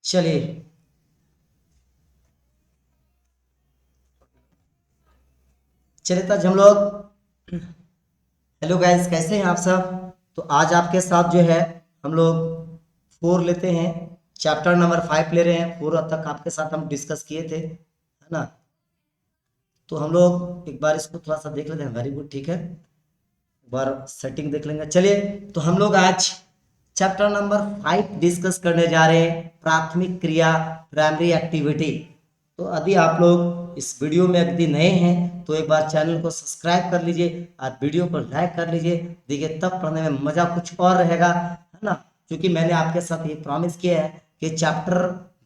चलिए चलिए तो आज हम लोग, हेलो गाइस, कैसे हैं आप सब। तो आज आपके साथ जो है हम लोग 4 लेते हैं, चैप्टर नंबर 5 ले रहे हैं। 4 तक आपके साथ हम डिस्कस किए थे, है ना। तो हम लोग एक बार इसको थोड़ा सा देख लेते हैं। वेरी गुड, ठीक है, एक बार सेटिंग देख लेंगे। चलिए तो हम लोग आज चैप्टर नंबर 5 डिस्कस करने जा रहे हैं, प्राथमिक क्रिया, प्राइमरी एक्टिविटी। तो यदि आप लोग इस वीडियो में यदि नए हैं तो एक बार चैनल को सब्सक्राइब कर लीजिए और वीडियो को लाइक कर लीजिए। देखिए तब पढ़ने में मजा कुछ और रहेगा, है ना। क्योंकि मैंने आपके साथ ये प्रॉमिस किया है कि चैप्टर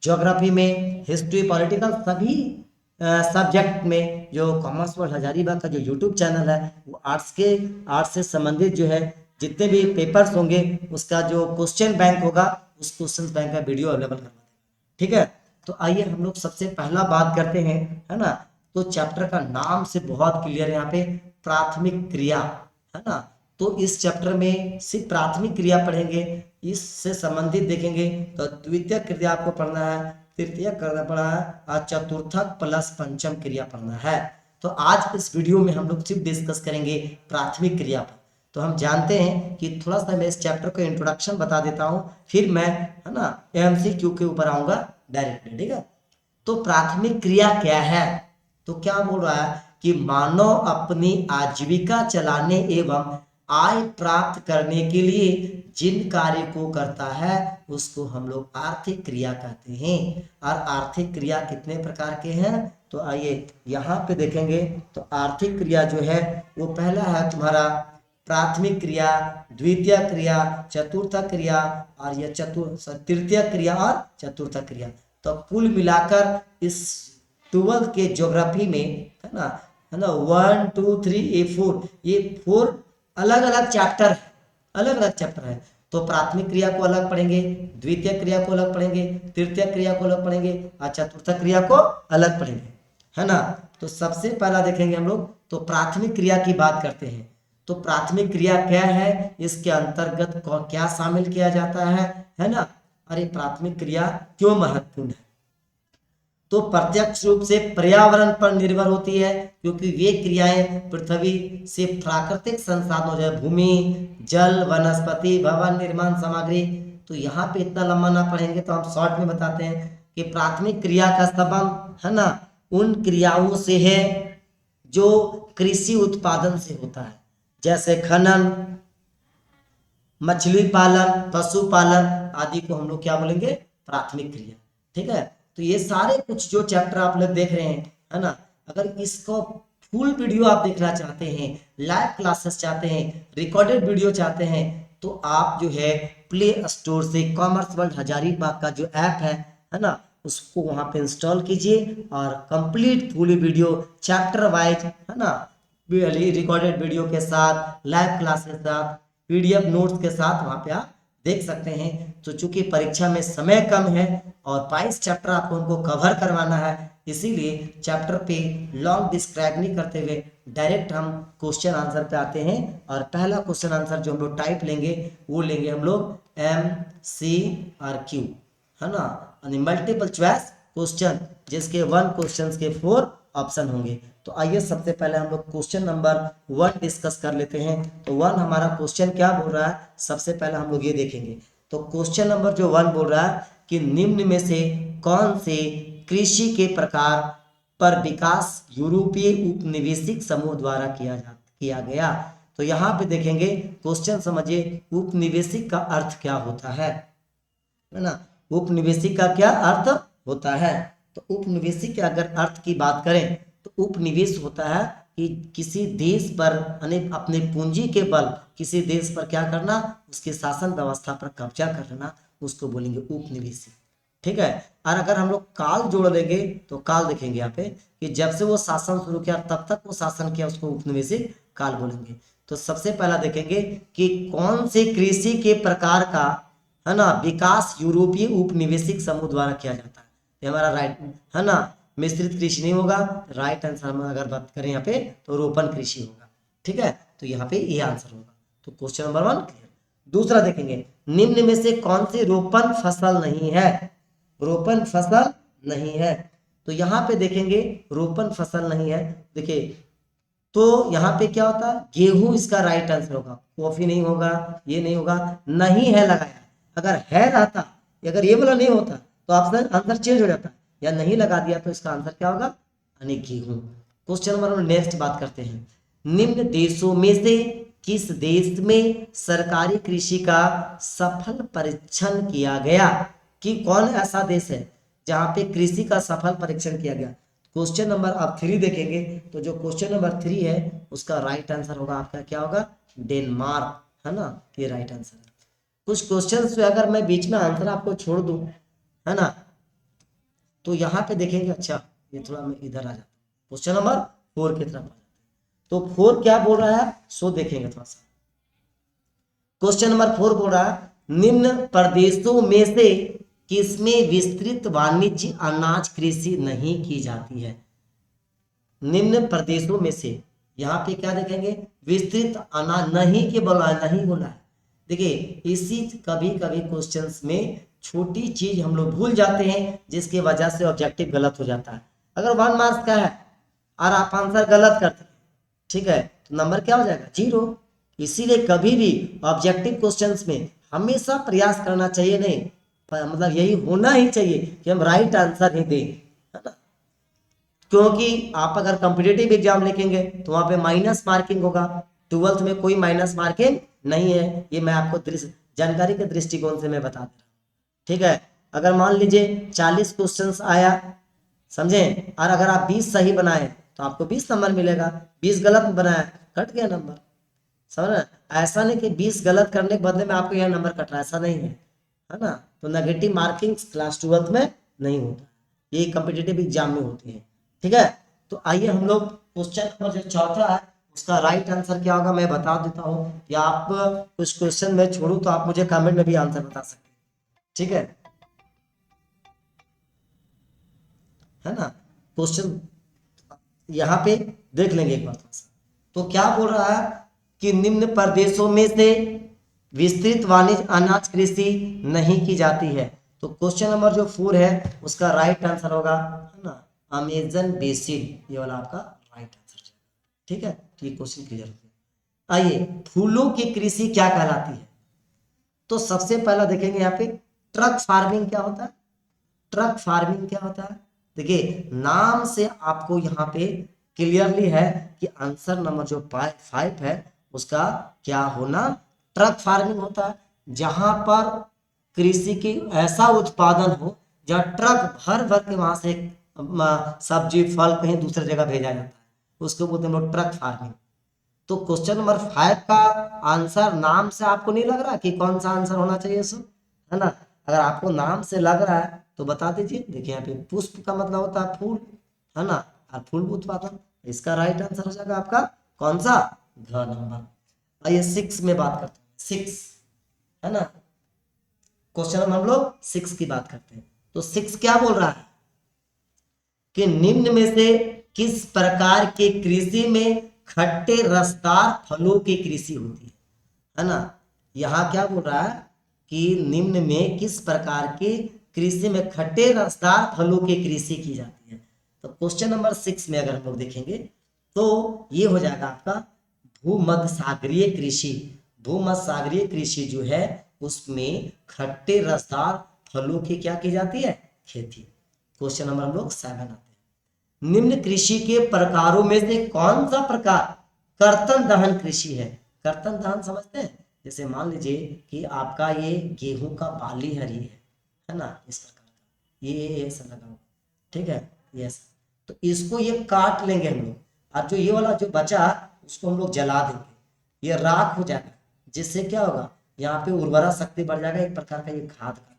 ज्योग्राफी में, हिस्ट्री, पॉलिटिकल, सभी सब्जेक्ट में जो कॉमर्स वर्ल्ड हजारीबाग का जो यूट्यूब चैनल है वो आर्ट्स से संबंधित जो है जितने भी पेपर्स होंगे उसका जो क्वेश्चन बैंक होगा उस क्वेश्चन बैंक का वीडियो अवेलेबल करवा देगा, ठीक है। तो आइए हम लोग सबसे पहला बात करते हैं, है ना। तो चैप्टर का नाम से बहुत क्लियर है यहाँ पे, प्राथमिक क्रिया, है ना। तो इस चैप्टर में सिर्फ प्राथमिक क्रिया पढ़ेंगे, इससे संबंधित देखेंगे तो द्वितीय क्रिया आपको पढ़ना है, तृतीय करना पड़ा है और चतुर्थक प्लस पंचम क्रिया पढ़ना है। तो आज इस वीडियो में हम लोग सिर्फ डिस्कस करेंगे प्राथमिक क्रिया पर। तो हम जानते हैं कि थोड़ा सा मैं इस चैप्टर को इंट्रोडक्शन बता देता हूँ, फिर मैं, है ना, एमसीक्यू के ऊपर आऊंगा डायरेक्टली, ठीक है। तो प्राथमिक क्रिया क्या है, तो क्या बोल रहा है कि मानव अपनी आजीविका चलाने एवं आय प्राप्त करने के लिए जिन कार्य को करता है उसको हम लोग आर्थिक क्रिया कहते हैं। और आर्थिक क्रिया कितने प्रकार के हैं, तो आइए यहाँ पे देखेंगे। तो आर्थिक क्रिया जो है वो पहला है तुम्हारा प्राथमिक क्रिया, द्वितीय क्रिया, चतुर्थ क्रिया और यह तृतीय क्रिया और चतुर्थ क्रिया। तो कुल मिलाकर इस 12 के ज्योग्राफी में, है ना 1 2 3 ये 4, ये 4 अलग अलग चैप्टर है, अलग अलग चैप्टर है। तो प्राथमिक क्रिया को अलग पढ़ेंगे, द्वितीय क्रिया को अलग पढ़ेंगे, तृतीय क्रिया को अलग पढ़ेंगे और चतुर्थ क्रिया को अलग पढ़ेंगे, है ना। तो सबसे पहला देखेंगे हम लोग, तो प्राथमिक क्रिया की बात करते हैं। तो प्राथमिक क्रिया क्या है, इसके अंतर्गत क्या शामिल किया जाता है ना। अरे प्राथमिक क्रिया क्यों महत्वपूर्ण है, तो प्रत्यक्ष रूप से पर्यावरण पर निर्भर होती है, क्योंकि वे क्रियाएं पृथ्वी से प्राकृतिक संसाधनों जैसे भूमि, जल, वनस्पति, भवन निर्माण सामग्री। तो यहाँ पे इतना लंबा ना पढ़ेंगे तो हम शॉर्ट में बताते हैं कि प्राथमिक क्रिया का संबंध, है ना, उन क्रियाओं से है जो कृषि उत्पादन से होता है, जैसे खनन, मछली पालन, पशुपालन आदि को हम लोग क्या बोलेंगे, प्राथमिक क्रिया, ठीक है। तो ये सारे कुछ जो चैप्टर आप लोग देख रहे हैं, है ना, अगर इसको फुल वीडियो आप देखना चाहते हैं, लाइव क्लासेस चाहते हैं, रिकॉर्डेड वीडियो चाहते हैं, तो आप जो है प्ले स्टोर से कॉमर्स वर्ल्ड हजारीबाग का जो ऐप है ना, उसको वहां पे इंस्टॉल कीजिए और complete full video chapter wise, है ना, रिकॉर्डेड वीडियो के साथ, लाइव क्लासेस के साथ, पीडीएफ नोट्स के साथ वहां पे आप देख सकते हैं। तो चूंकि परीक्षा में समय कम है और 22 चैप्टर आपको उनको कवर करवाना है, इसीलिए चैप्टर पे लॉन्ग डिस्क्राइब नहीं करते हुए डायरेक्ट हम क्वेश्चन आंसर पे आते हैं। और पहला क्वेश्चन आंसर जो हम लोग टाइप लेंगे वो लेंगे हम लोग एम सी आर क्यू, है ना, मल्टीपल चॉइस क्वेश्चन, जिसके 1 क्वेश्चन के 4 ऑप्शन होंगे। तो आइए सबसे पहले हम लोग क्वेश्चन नंबर 1 डिस्कस कर लेते हैं। तो 1 हमारा क्वेश्चन क्या बोल रहा है, सबसे पहले हम लोग ये देखेंगे। तो क्वेश्चन नंबर जो 1 बोल रहा है कि निम्न में से कौन से कृषि के प्रकार पर विकास यूरोपीय उपनिवेशिक समूह द्वारा किया गया। तो यहाँ पे देखेंगे क्वेश्चन, समझिए उपनिवेशिक का अर्थ क्या होता है ना। उपनिवेशिक का क्या अर्थ होता है, तो उपनिवेशिक के अगर अर्थ की बात करें तो उपनिवेश होता है कि किसी देश पर अपने पूंजी के बल किसी देश पर क्या करना, उसके शासन व्यवस्था पर कब्जा कर लेना, उसको बोलेंगे उपनिवेशिक, ठीक है। और अगर हम लोग काल जोड़ देंगे तो काल देखेंगे यहाँ पे कि जब से वो शासन शुरू किया तब तक वो शासन किया, उसको उपनिवेशिक काल बोलेंगे। तो सबसे पहला देखेंगे कि कौन से कृषि के प्रकार का, है ना, विकास यूरोपीय उपनिवेशिक समूह द्वारा किया जाता है। ये हमारा राइट, है ना, मिश्रित कृषि नहीं होगा, राइट आंसर हम अगर बात करें यहाँ पे तो रोपण कृषि होगा, ठीक है। तो यहाँ पे ये आंसर होगा। तो क्वेश्चन नंबर 1 क्लियर। दूसरा देखेंगे, निम्न में से कौन सी रोपण फसल नहीं है, रोपण फसल नहीं है। तो यहाँ पे देखेंगे रोपण फसल नहीं है। देखिए तो यहाँ पे क्या होता है, गेहूं इसका राइट आंसर होगा, कॉफी नहीं होगा, ये नहीं होगा, नहीं है लगाया। अगर है रहता, अगर ये वाला नहीं होता तो ऑप्शन आंसर चेंज हो जाता, या नहीं लगा दिया तो इसका आंसर क्या होगा, यानी गेहूं। क्वेश्चन नंबर हम नेक्स्ट बात करते हैं। निम्न देशों में से किस देश में सरकारी कृषि का सफल परीक्षण किया गया, कि कौन ऐसा देश है जहां पे कृषि का सफल परीक्षण किया गया। क्वेश्चन नंबर आप 3 देखेंगे तो जो क्वेश्चन नंबर 3 है उसका राइट आंसर होगा आपका क्या होगा, डेनमार्क, है ना, ये राइट आंसर है। कुछ क्वेश्चन से अगर मैं बीच में आंसर आपको छोड़ दूं, है ना, तो यहाँ पे देखेंगे, अच्छा ये थोड़ा मैं इधर आ जाता हूँ, क्वेश्चन नंबर 4 की तरफ आ जाते हैं। तो 4 क्या बोल रहा है, सो देखेंगे थोड़ा सा। क्वेश्चन नंबर 4 बोल रहा है निम्न प्रदेशों में से किसमें विस्तृत वाणिज्य अनाज कृषि नहीं की जाती है। निम्न प्रदेशों में से, यहाँ पे क्या देखेंगे, विस्तृत अनाज, नहीं के बोला है, नहीं बोला है। देखिए इसी कभी कभी क्वेश्चंस में छोटी चीज हम लोग भूल जाते हैं जिसकी वजह से ऑब्जेक्टिव गलत हो जाता है। अगर 1 मार्क्स का है और आप आंसर गलत करते हैं, ठीक है, तो नंबर क्या हो जाएगा, 0। इसीलिए कभी भी ऑब्जेक्टिव क्वेश्चंस में हमेशा प्रयास करना चाहिए, नहीं मतलब यही होना ही चाहिए कि हम राइट आंसर ही दें, है ना। क्योंकि आप अगर कॉम्पिटिटिव एग्जाम लिखेंगे तो वहां पे माइनस मार्किंग होगा, 12th में कोई माइनस मार्किंग नहीं है, ये मैं आपको जानकारी के दृष्टिकोण से मैं बता दे रहा हूँ, ठीक है। अगर मान लीजिए 40 क्वेश्चंस आया, समझे, और अगर आप 20 सही बनाए तो आपको 20 नंबर मिलेगा, 20 गलत बनाए कट गया नंबर, समझ रहे। ऐसा नहीं कि 20 गलत करने के बदले में आपको यह नंबर कट रहा है, ऐसा नहीं है ना। तो नेगेटिव मार्किंग क्लास 12th में नहीं होता, ये कॉम्पिटिटिव एग्जाम में होती है, ठीक है। तो आइए हम लोग क्वेश्चन नंबर जो चौथा है उसका राइट आंसर क्या होगा मैं बता देता हूँ, या आप कुछ क्वेश्चन में छोड़ू तो आप मुझे कमेंट में भी आंसर बता सकते हैं, ठीक है ना। क्वेश्चन यहाँ पे देख लेंगे एक बार थोड़ा सा। तो क्या बोल रहा है कि निम्न प्रदेशों में से विस्तृत वाणिज्य अनाज कृषि नहीं की जाती है। तो क्वेश्चन नंबर जो 4 है उसका राइट आंसर होगा, है ना, अमेजन बेसिन, ये वाला आपका राइट आंसर, ठीक है। तो ये क्वेश्चन क्लियर हो गया। आइए फूलों की कृषि क्या कहलाती है। तो सबसे पहला देखेंगे यहाँ पे ट्रक फार्मिंग क्या होता है। ट्रक फार्मिंग क्या होता है, देखिए नाम से आपको यहाँ पे क्लियरली है कि आंसर नंबर जो 5 है उसका क्या होना, ट्रक फार्मिंग होता है, जहां पर कृषि की ऐसा उत्पादन हो जहां ट्रक भर भर के वहां से सब्जी फल कहीं दूसरी जगह भेजा जाता है, उसको बोलते हैं लोग ट्रक फार्मिंग। तो क्वेश्चन नंबर 5 का आंसर नाम से आपको नहीं लग रहा कि कौन सा आंसर होना चाहिए सो, है ना। अगर आपको नाम से लग रहा है तो बता दीजिए। देखिए यहाँ पे पुष्प का मतलब होता है फूल, है ना, और फूल उत्पादन, इसका राइट आंसर हो जाएगा आपका कौन सा, घ नंबर। आइए 6 में बात करते हैं, 6, है ना, क्वेश्चन हम लोग 6 की बात करते हैं। तो 6 क्या बोल रहा है कि निम्न में से किस प्रकार के कृषि में खट्टे रसदार फलों की कृषि होती है ना। यहाँ क्या बोल रहा है कि निम्न में किस प्रकार की कृषि में खट्टे रसदार फलों की कृषि की जाती है। तो क्वेश्चन नंबर 6 में अगर हम लोग देखेंगे तो ये हो जाएगा आपका भूमध्य सागरीय कृषि। भूमध्य सागरीय कृषि जो है उसमें खट्टे रसदार फलों की क्या की जाती है, खेती। क्वेश्चन नंबर हम लोग 7 आते हैं। निम्न कृषि के प्रकारों में से कौन सा प्रकार कर्तन दहन कृषि है। कर्तन दहन समझते हैं, जैसे मान लीजिए कि आपका ये गेहूं का बाली हरी है ना, इस प्रकार का ये ऐसा लगा हुआ, ठीक है, यस। तो इसको ये काट लेंगे हम लोग, और जो ये वाला जो बचा उसको हम लोग जला देंगे, ये राख हो जाएगा, जिससे क्या होगा यहाँ पे उर्वरा शक्ति बढ़ जाएगा, एक प्रकार का ये खाद का,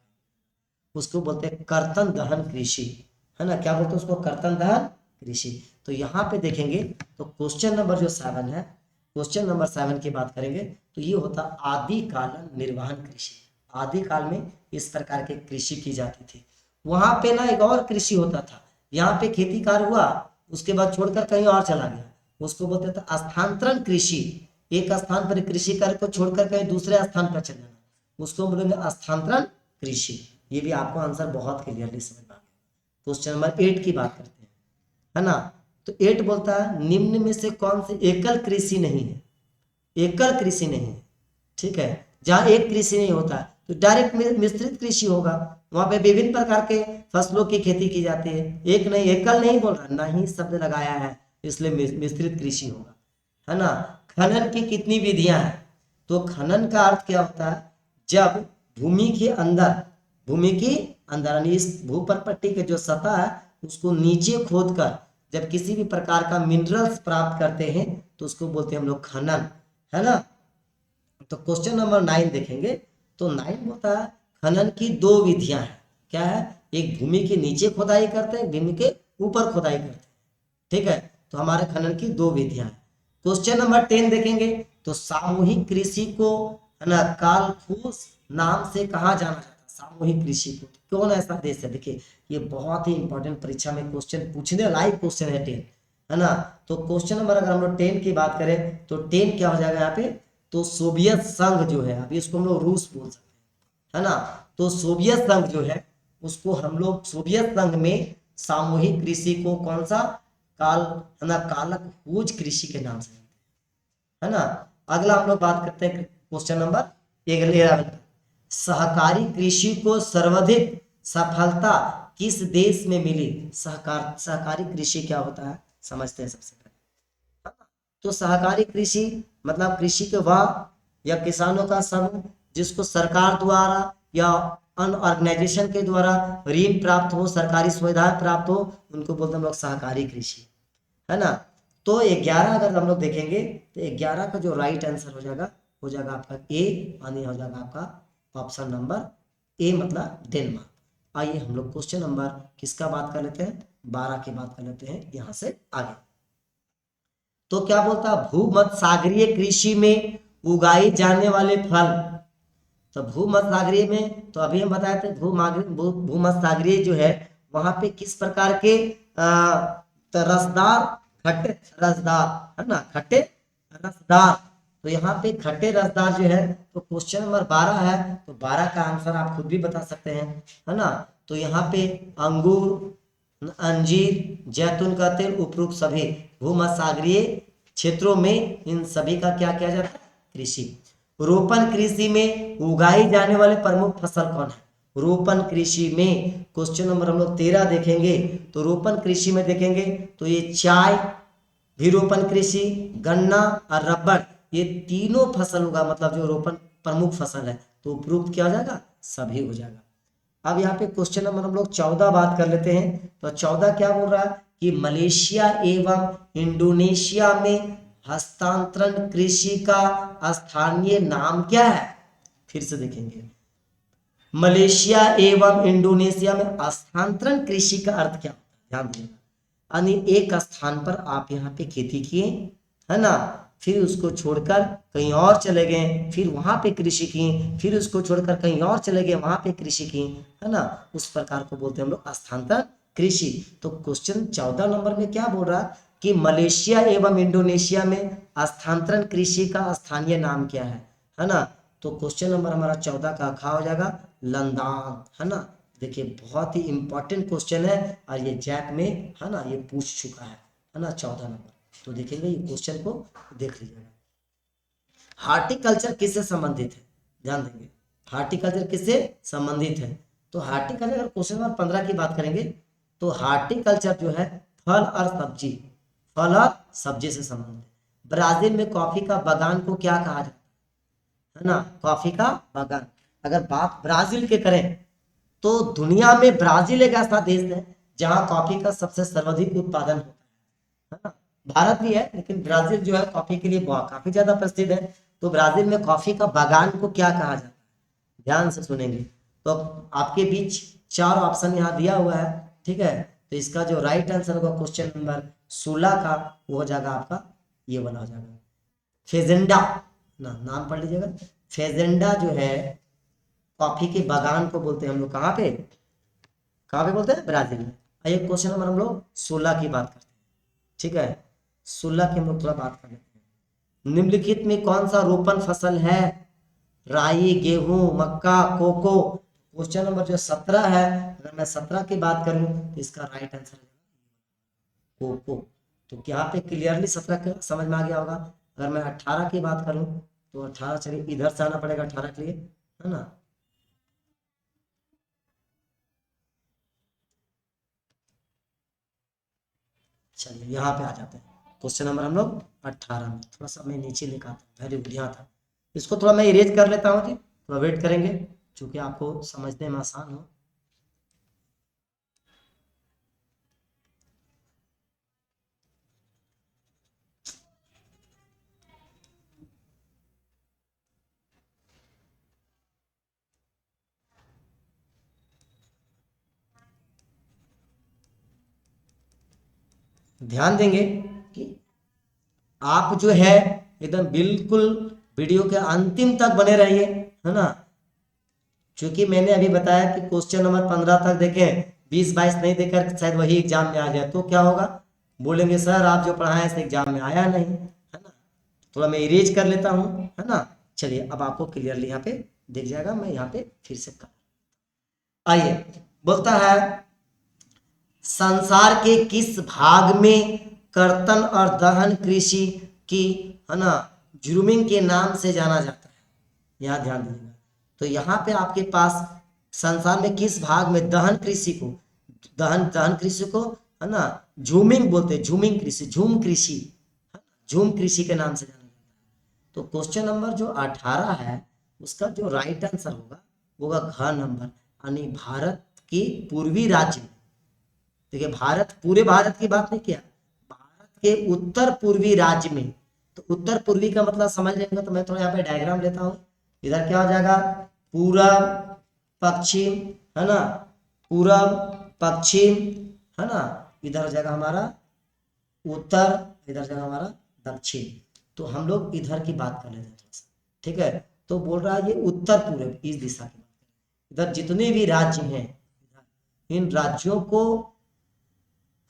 उसको बोलते हैं कर्तन दहन कृषि, है ना। क्या बोलते हैं उसको, कर्तन दहन कृषि। तो यहाँ पे देखेंगे तो क्वेश्चन नंबर जो 7 है, क्वेश्चन नंबर 7 की बात करेंगे तो ये होता आदिकाल निर्वहन कृषि। आदिकाल में इस प्रकार के कृषि की जाती थी। वहां पे ना एक और कृषि होता था, यहाँ पे खेती कार्य हुआ उसके बाद छोड़कर कहीं और चला गया, उसको बोलते थे स्थानांतरण कृषि। एक स्थान पर कृषि कार्य को छोड़कर कहीं दूसरे स्थान पर चल जाना, उसको बोलेंगे स्थानांतरण कृषि। ये भी आपको आंसर बहुत क्लियरली समझ में आ गया। क्वेश्चन नंबर 8 की बात करते हैं, है ना। तो 8 बोलता है निम्न में से कौन सी एकल कृषि नहीं है, एकल कृषि नहीं है, ठीक है। जहाँ एक कृषि नहीं होता तो डायरेक्ट मिश्रित कृषि होगा, वहां पे विभिन्न प्रकार के फसलों की खेती की जाती है। एक नहीं, एकल नहीं बोल रहा, ना ही शब्द लगाया है, इसलिए मिश्रित कृषि होगा, है ना। खनन की कितनी विधियां हैं, तो खनन का अर्थ क्या होता है, जब भूमि के अंदर, भूमि की अंदर यानी इस भूपटपट्टी के जो सतह है उसको नीचे खोदकर जब किसी भी प्रकार का मिनरल्स प्राप्त करते हैं तो उसको बोलते हैं हम लोग खनन, है ना। तो क्वेश्चन नंबर 9 देखेंगे, तो 9 होता है खनन की दो विधियां हैं, क्या है, एक भूमि के नीचे खुदाई करते हैं, भूमि के ऊपर खुदाई करते हैं, ठीक है। तो हमारे खनन की दो विधियां हैं। क्वेश्चन नंबर 10 देखेंगे, तो सामूहिक कृषि को, है ना, कालखूस नाम से कहा जाना जाता है, सामूहिक कृषि को कौन ऐसा देश है, देखिए ये बहुत ही इंपॉर्टेंट परीक्षा में क्वेश्चन पूछने लायक क्वेश्चन है 10, है ना। तो क्वेश्चन नंबर अगर हम लोग 10 की बात करें तो 10 क्या हो जाएगा यहाँ पे, तो सोवियत संघ जो है, अभी इसको हम लोग रूस बोल सकते हैं, है ना। तो सोवियत संघ जो है उसको हम लोग सोवियत संघ में सामूहिक कृषि को कौन सा, काल, है ना, कालक खोज कृषि के नाम से, है ना। अगला हम लोग बात करते हैं क्वेश्चन नंबर 11, सहकारी कृषि को सर्वाधिक सफलता किस देश में मिली, सहकारी कृषि क्या होता है समझते हैं सबसे पहले। तो सहकारी कृषि मतलब कृषि के वह या किसानों का समूह जिसको सरकार द्वारा या अन्य ऑर्गेनाइजेशन के द्वारा ऋण प्राप्त हो, सरकारी सुविधाएं प्राप्त हो, उनको बोलते हैं हम लोग सहकारी कृषि, है ना। तो 11 अगर हम लोग देखेंगे तो 11 का जो राइट आंसर हो जाएगा आपका ए, यानी हो जाएगा आपका ऑप्शन नंबर ए, मतलब डेनमार्क। आइए हम लोग क्वेश्चन नंबर किसका बात कर लेते हैं, 12 की बात कर लेते हैं यहां से आगे। तो क्या बोलता है, भूमध्य सागरीय कृषि में उगाई जाने वाले फल, तो भूमध्य सागरीय में तो अभी हम बताए थे भूमध्य सागरीय जो है वहां पे किस प्रकार के तो रसदार, खट्टे रसदार, है ना, खट्टे रसदार। तो यहाँ पे खट्टे रसदार जो है, तो क्वेश्चन नंबर 12 है, तो 12 का आंसर आप खुद भी बता सकते हैं, है ना। तो यहाँ पे अंगूर, अंजीर, जैतून का तेल, उपरोक्त सभी भूमध्य सागरीय क्षेत्रों में इन सभी का क्या किया जाता है, कृषि। रोपण कृषि में उगाई जाने वाले प्रमुख फसल कौन है, रोपण कृषि में क्वेश्चन नंबर हम लोग 13 देखेंगे, तो रोपण कृषि में देखेंगे तो ये चाय भी रोपण कृषि, गन्ना और रबड़, ये तीनों फसल होगा, मतलब जो रोपण प्रमुख फसल है, तो उपरोक्त क्या हो जाएगा, सभी हो जाएगा। अब यहाँ पे क्वेश्चन नंबर हम लोग 14 बात कर लेते हैं, तो 14 क्या बोल रहा है कि मलेशिया एवं इंडोनेशिया में हस्तांतरण कृषि का स्थानीय नाम क्या है, फिर से देखेंगे, मलेशिया एवं इंडोनेशिया में हस्तांतरण कृषि का अर्थ क्या होता है, ध्यान देना, यानी एक स्थान पर आप यहाँ पे खेती किए, है ना, फिर उसको छोड़कर कहीं और चले गए, फिर वहां पे कृषि की, फिर उसको छोड़कर कहीं और चले गए, वहां पे कृषि की, है ना, उस प्रकार को बोलते हैं हम लोग स्थानांतरण कृषि। तो क्वेश्चन 14 नंबर में क्या बोल रहा है कि मलेशिया एवं इंडोनेशिया में स्थानांतरण कृषि का स्थानीय नाम क्या है ना। तो क्वेश्चन नंबर हमारा 14 का खा हो जाएगा लंदान, है ना। देखिए बहुत ही इंपॉर्टेंट क्वेश्चन है और ये जैक में, है ना, ये पूछ चुका है ना, 14 नंबर। तो देखेंगे ये क्वेश्चन को देख लीजिएगा। हार्टिकल्चर किससे संबंधित है, ध्यान देंगे, हार्टिकल्चर किससे संबंधित है। तो हार्टिकल्चर अगर क्वेश्चन नंबर 15 की बात करेंगे तो हार्टिकल्चर जो है फल और सब्जी, फल और सब्जी से संबंधित है। ब्राजील में कॉफी का बागान को क्या कहा जाता है ना, कॉफी का बागान। अगर बात ब्राजील के करें तो दुनिया में ब्राजील एक ऐसा देश है जहां कॉफी का सबसे सर्वाधिक उत्पादन होता है ना। भारत भी है लेकिन ब्राजील जो है कॉफी के लिए बहुत काफी ज्यादा प्रसिद्ध है। तो ब्राजील में कॉफी का बागान को क्या कहा जाता है, ध्यान से सुनेंगे। तो आपके बीच 4 ऑप्शन यहाँ दिया हुआ है, ठीक है। तो इसका जो राइट आंसर होगा क्वेश्चन नंबर 16 का वो हो जाएगा आपका ये वाला हो जाएगा फेजेंडा ना, नाम पढ़ लीजिएगा। फेजेंडा जो है कॉफी के बागान को बोलते हैं हम लोग कहाँ पे बोलते हैं, ब्राजील में। आइए क्वेश्चन नंबर हम लोग 16 की बात करते हैं, ठीक है। 16 की हम लोग थोड़ा बात कर लेते हैं। निम्नलिखित में कौन सा रोपण फसल है, राई, गेहूं, मक्का, कोको, क्वेश्चन नंबर जो 17 है, अगर मैं 17 की बात करूं तो इसका राइट आंसर है कोको। तो यहाँ पे क्लियरली 17 समझ में आ गया होगा। अगर मैं 18 की बात करूं तो 18, चलिए इधर से आना पड़ेगा 18 के लिए, है ना। चलिए यहाँ पे आ जाते हैं। क्वेश्चन नंबर हम लोग 18 में, थोड़ा सा मैं नीचे लिखा था, वेरी गुड, यहाँ था। इसको थोड़ा मैं इरेज कर लेता हूँ जी, थोड़ा वेट करेंगे क्योंकि आपको समझने में आसान हो। ध्यान देंगे कि आप जो है एकदम बिल्कुल वीडियो के अंतिम तक बने रहिए, है ना। क्योंकि मैंने अभी बताया कि क्वेश्चन नंबर 15 तक देखें, 20-22 नहीं देकर शायद वही एग्जाम में आ जाए तो क्या होगा, बोलेंगे सर आप जो पढ़ाए इस एग्जाम में आया नहीं, है ना। थोड़ा मैं इरेज कर लेता हूँ, है ना। चलिए अब आपको क्लियरली यहाँ पे दिख जाएगा, मैं यहाँ पे फिर से कर, आइए। बोलता है संसार के किस भाग में कर्तन और दहन कृषि की, है ना, जुर्मिंग के नाम से जाना जाता है। यहाँ ध्यान दीजिएगा। तो यहाँ पे आपके पास संसार में किस भाग में दहन कृषि को, दहन दहन कृषि को, है ना, झूमिंग बोलते हैं, झूमिंग कृषि, झूम कृषि, झूम कृषि के नाम से जाना जाता है। तो क्वेश्चन नंबर जो 18 है उसका जो राइट आंसर होगा वो होगा घ नंबर, यानी भारत के पूर्वी राज्य में। देखिए भारत, पूरे भारत की बात नहीं किया, भारत के उत्तर पूर्वी राज्य में। तो उत्तर पूर्वी का मतलब समझ लेंगे, तो मैं थोड़ा यहाँ पे डायग्राम लेता हूँ। इधर क्या हो जाएगा, पूरब पश्चिम, है ना, पूरब पश्चिम, है ना। इधर हो जाएगा हमारा उत्तर, इधर जाएगा हमारा दक्षिण। तो हम लोग इधर की बात कर लेते हैं थोड़ा सा, ठीक है। तो बोल रहा है ये उत्तर पूर्व, इस दिशा की बात। इधर जितने भी राज्य हैं, इन राज्यों को,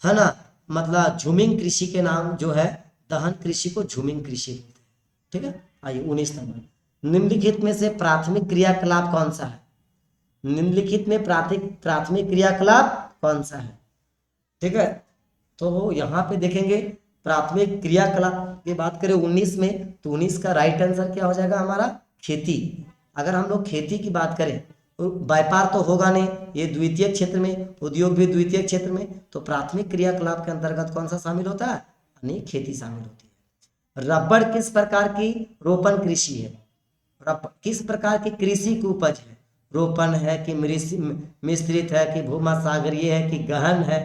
है ना, मतलब झूमिंग कृषि के नाम जो है, दहन कृषि को झूमिंग कृषि बोलते हैं, ठीक है। आइए 19 नंबर, निम्नलिखित में से प्राथमिक क्रियाकलाप कौन सा है, निम्नलिखित में प्राथमिक प्राथमिक क्रियाकलाप कौन सा है, ठीक है। तो यहाँ पे देखेंगे प्राथमिक क्रियाकलाप की बात करें 19 में, तो 19 का राइट आंसर क्या हो जाएगा हमारा, खेती। अगर हम लोग खेती की बात करें तो व्यापार तो होगा नहीं, ये द्वितीय क्षेत्र में, उद्योग भी द्वितीय क्षेत्र में, तो प्राथमिक क्रियाकलाप के अंतर्गत कौन सा शामिल होता है, यानी खेती शामिल होती है। रबड़ किस प्रकार की रोपण कृषि है, किस प्रकार की कृषि की उपज है, रोपण है कि मिश्रित है कि भूमध्यसागरीय है कि गहन है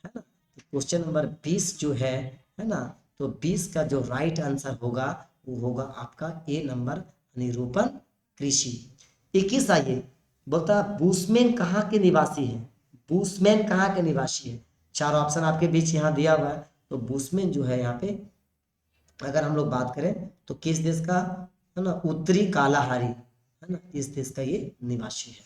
ना। क्वेश्चन नंबर 20 जो है ना, तो 20 का जो राइट आंसर होगा वो होगा आपका ए नंबर, निरूपण कृषि। 21 आइए, बोलता है बुशमैन कहाँ के निवासी है, बुशमैन कहाँ के निवासी है। चार ऑप्शन आपके बीच यहाँ दिया हुआ है। तो बुशमैन जो है यहाँ पे अगर हम लोग बात करें तो किस देश का, है ना, उत्तरी कालाहारी, है ना, इस देश का ये निवासी है,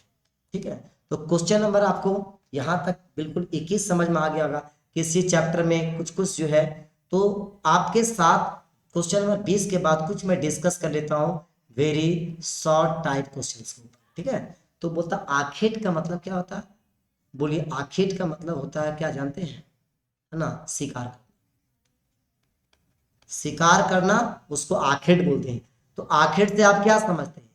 ठीक है। तो क्वेश्चन नंबर आपको यहाँ तक बिल्कुल 21 समझ में आ गया होगा। किसी चैप्टर में कुछ कुछ जो है, तो आपके साथ क्वेश्चन नंबर 20 के बाद कुछ मैं डिस्कस कर लेता हूँ वेरी शॉर्ट टाइप क्वेश्चन के ऊपर, ठीक है। तो बोलता आखेट का मतलब क्या होता है, बोलिए आखेट का मतलब होता है क्या जानते हैं, है ना, शिकार, शिकार करना उसको आखेट बोलते हैं। तो आखेट से आप क्या समझते हैं,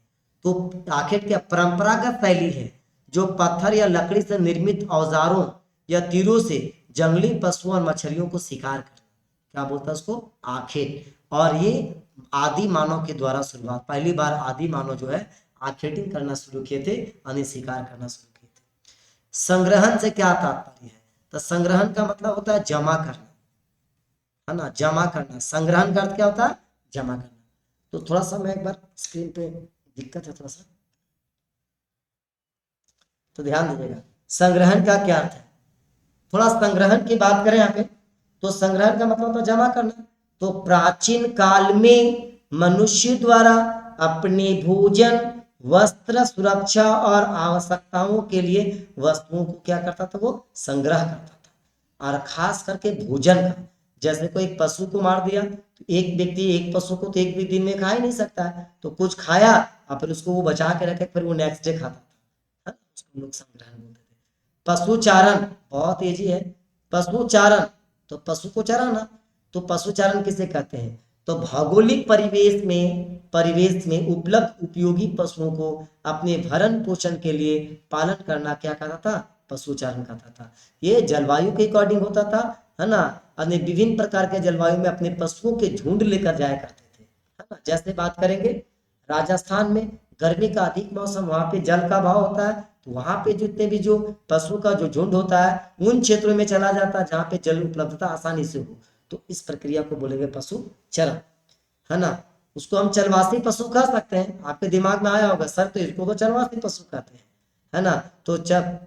तो आखेट क्या परंपरागत शैली है जो पत्थर या लकड़ी से निर्मित औजारों या तीरों से जंगली पशुओं और मछलियों को शिकार करना, क्या बोलता है उसको, आखेट। और ये आदि मानव के द्वारा शुरुआत, पहली बार आदि मानव जो है आखेटिंग करना शुरू किए थे, यानी शिकार करना शुरू किए थे। संग्रहण से क्या तात्पर्य है, तो संग्रहण का मतलब होता है जमा करना, है ना, जमा करना। संग्रहण का अर्थ क्या होता है, जमा करना। तो थोड़ा सा मैं एक बार स्क्रीन पे, दिक्कत है थोड़ा सा, तो ध्यान दीजिएगा। संग्रहण का क्या अर्थ है, थोड़ा संग्रहण की बात करें यहाँ पे, तो संग्रहण का मतलब होता है जमा करना। तो प्राचीन काल में मनुष्य द्वारा अपने भोजन, वस्त्र, सुरक्षा और आवश्यकताओं के लिए वस्तुओं को क्या करता था, वो संग्रह करता था। और खास करके भोजन का, जैसे कोई पशु को मार दिया तो एक व्यक्ति एक पशु को तो एक भी दिन में खा ही नहीं सकता है, तो कुछ खाया और फिर उसको वो बचा के रखे, फिर वो नेक्स्ट डे खाता था। उसको हम लोग संग्रहण बोलते थे। पशुचारण बहुत इजी है। पशुचारण तो पशु को चराना, तो पशुचारण किसे कहते हैं? तो भौगोलिक परिवेश में उपलब्ध उपयोगी पशुओं को अपने भरण पोषण के लिए पालन करना क्या कहता था? पशुचारण कहता था। ये जलवायु के अकॉर्डिंग होता था, है ना। अन्य विभिन्न प्रकार के जलवायु में अपने पशुओं के झुंड लेकर जाया करते थे, है ना। जैसे बात करेंगे राजस्थान में गर्मी का अधिक मौसम, वहां पे जल का अभाव होता है, तो वहां पे जितने भी जो पशु का जो झुंड होता है उन क्षेत्रों में चला जाता है जहाँ पे जल उपलब्धता आसानी से हो, तो इस प्रक्रिया को बोलेंगे पशु चरण, है ना। उसको हम चलवासी पशु कह सकते हैं। आपके दिमाग में आया होगा सर तो इसको तो चलवासी पशु कहते हैं, है ना। तो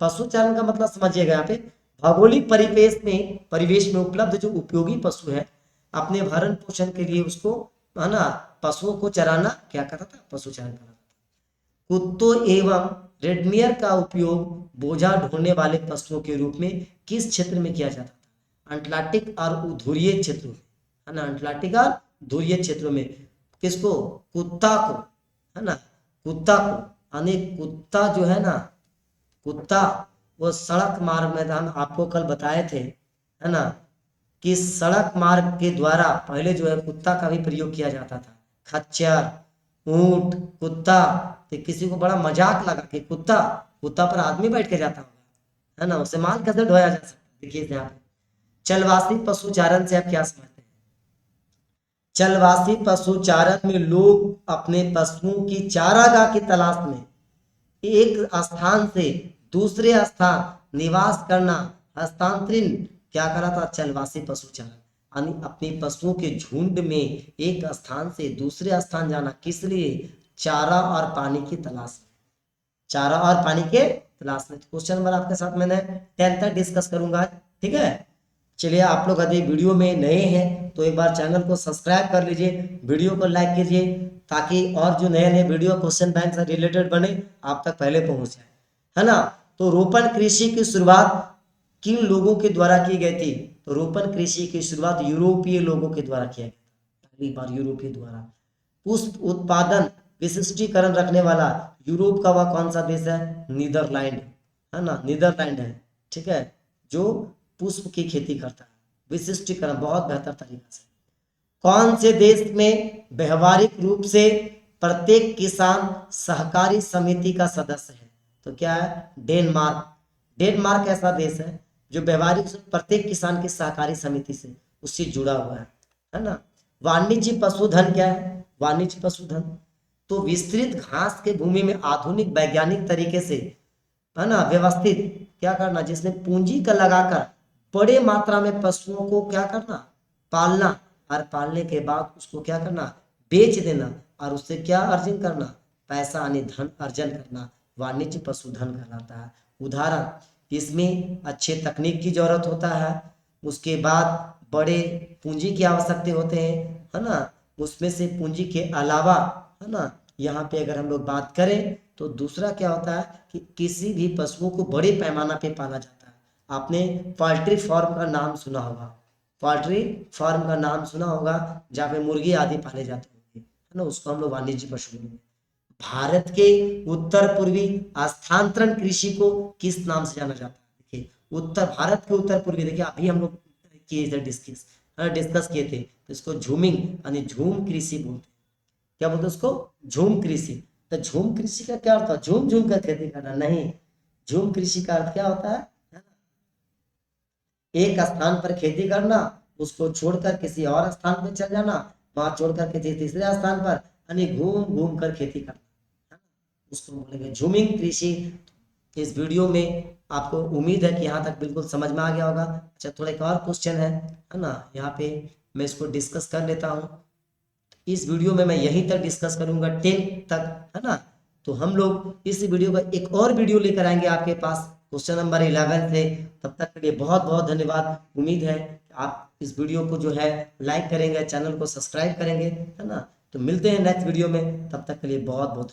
पशु चरण का मतलब समझिएगा, यहाँ पे भौगोलिक परिवेश में उपलब्ध जो उपयोगी पशु है अपने भरण पोषण के लिए उसको, है ना, पशुओं को चराना क्या कहता था? पशुचारण कहता था। कुत्तों एवं रेडनियर का उपयोग बोझा ढोने वाले पशुओं के रूप में किस क्षेत्र में किया जाता था? अंटार्कटिक और ध्रुवीय क्षेत्रों में, है ना। अंटार्कटिक और ध्रुवीय क्षेत्रों में किसको? कुत्ता को, है ना। कुत्ता को, यानी कुत्ता जो है ना, कुत्ता वो सड़क मार्ग में हम आपको कल बताए थे, है ना, कि सड़क मार्ग के द्वारा पहले जो है कुत्ता का भी प्रयोग किया जाता था। खच्चर, ऊंट, कुत्ता, तो किसी को बड़ा मजाक लगा कि कुत्ता कुत्ता पर आदमी बैठ के जाता होगा, है ना, उसे माल कैसे ढोया जा सकता है। देखिए यहाँ पे चलवासी पशुचारण से आप क्या समझते हैं? चलवासी पशुचारण में लोग अपने पशुओं की चारागाह की तलाश में एक स्थान से दूसरे स्थान निवास करना, हस्तांतरण क्या करा था? चलवासी पशुचारण, यानी अपने पशुओं के झुंड में एक स्थान से दूसरे स्थान जाना, किस लिए? चारा और पानी की तलाश में, चारा और पानी के तलाश में। क्वेश्चन नंबर आपके साथ मैंने 10 तक डिस्कस करूंगा, ठीक है। चलिए आप लोग यदि वीडियो में नए हैं तो एक बार चैनल को सब्सक्राइब कर लीजिए, वीडियो को लाइक कीजिए, ताकि और जो नए नए वीडियो क्वेश्चन बैंक से रिलेटेड बने आप तक पहले पहुंच जाए, है ना। तो रोपण कृषि की शुरुआत किन लोगों के द्वारा की गई थी? तो रोपण कृषि की शुरुआत यूरोपीय लोगों के द्वारा किया गया था, पहली बार यूरोपीय द्वारा। पुष्प उत्पादन विशिष्टीकरण रखने वाला यूरोप का वह कौन सा देश है? नीदरलैंड, है ना, नीदरलैंड है, ठीक है, जो पुष्प की खेती करता है, विशिष्टीकरण बहुत बेहतर तरीका से। कौन से देश में व्यवहारिक रूप से प्रत्येक किसान सहकारी समिति का सदस्य है? तो क्या है? डेनमार्क। डेनमार्क ऐसा देश है जो व्यवहारिक प्रत्येक किसान की सहकारी समिति से उससे जुड़ा हुआ है ना। वाणिज्य पशुधन क्या है? वाणिज्य पशुधन तो विस्तृत घास के भूमि में आधुनिक वैज्ञानिक तरीके से, है ना, व्यवस्थित क्या करना, जिसमें पूंजी का लगाकर बड़े मात्रा में पशुओं को क्या करना? पालना, और पालने के बाद उसको क्या करना? बेच देना, और उससे क्या अर्जन करना? पैसा यानी धन अर्जन करना, वाणिज्य पशुधन कहलाता है। उदाहरण, इसमें अच्छे तकनीक की जरूरत होता है, उसके बाद बड़े पूंजी की आवश्यकता होते हैं, है ना। उसमें से पूंजी के अलावा, है ना, यहाँ पे अगर हम लोग बात करें तो दूसरा क्या होता है कि किसी भी पशुओं को बड़े पैमाना पे पाला जाता है। आपने पोल्ट्री फार्म का नाम सुना होगा, पोल्ट्री फार्म का नाम सुना होगा, जहाँ पे मुर्गी आदि पाले जाते होंगे, है ना, उसको हम लोग वाणिज्य पशु बोलेंगे। भारत के उत्तर पूर्वी स्थानांतरण कृषि को किस नाम से जाना जाता है? देखिए उत्तर भारत के उत्तर पूर्वी, देखिए अभी हम लोग किए थे डिस्कस किए थे, तो इसको झूमिंग यानी झूम कृषि बोलते हैं। क्या बोलते हैं उसको? झूम कृषि। तो झूम कृषि का क्या अर्थ है? झूम झूम कर खेती करना नहीं, झूम कृषि का अर्थ क्या होता है ना? एक स्थान पर खेती करना, उसको छोड़कर किसी और स्थान पर चल जाना, वहां छोड़कर किसी तीसरे स्थान पर, यानी घूम घूम कर खेती करना, है ना? उसको बोलेंगे झूमिंग कृषि। इस वीडियो में आपको उम्मीद है कि यहाँ तक बिल्कुल समझ में आ गया होगा। अच्छा थोड़ा एक और क्वेश्चन है ना, यहाँ पे मैं इसको डिस्कस कर लेता हूँ। इस वीडियो में मैं यहीं तक डिस्कस करूंगा 10 तक, है ना। तो हम लोग इस वीडियो का एक और वीडियो लेकर आएंगे आपके पास क्वेश्चन नंबर 11 से। तब तक के लिए बहुत बहुत धन्यवाद। उम्मीद है कि आप इस वीडियो को जो है लाइक करेंगे, चैनल को सब्सक्राइब करेंगे, है ना। तो मिलते हैं नेक्स्ट वीडियो में, तब तक के लिए बहुत बहुत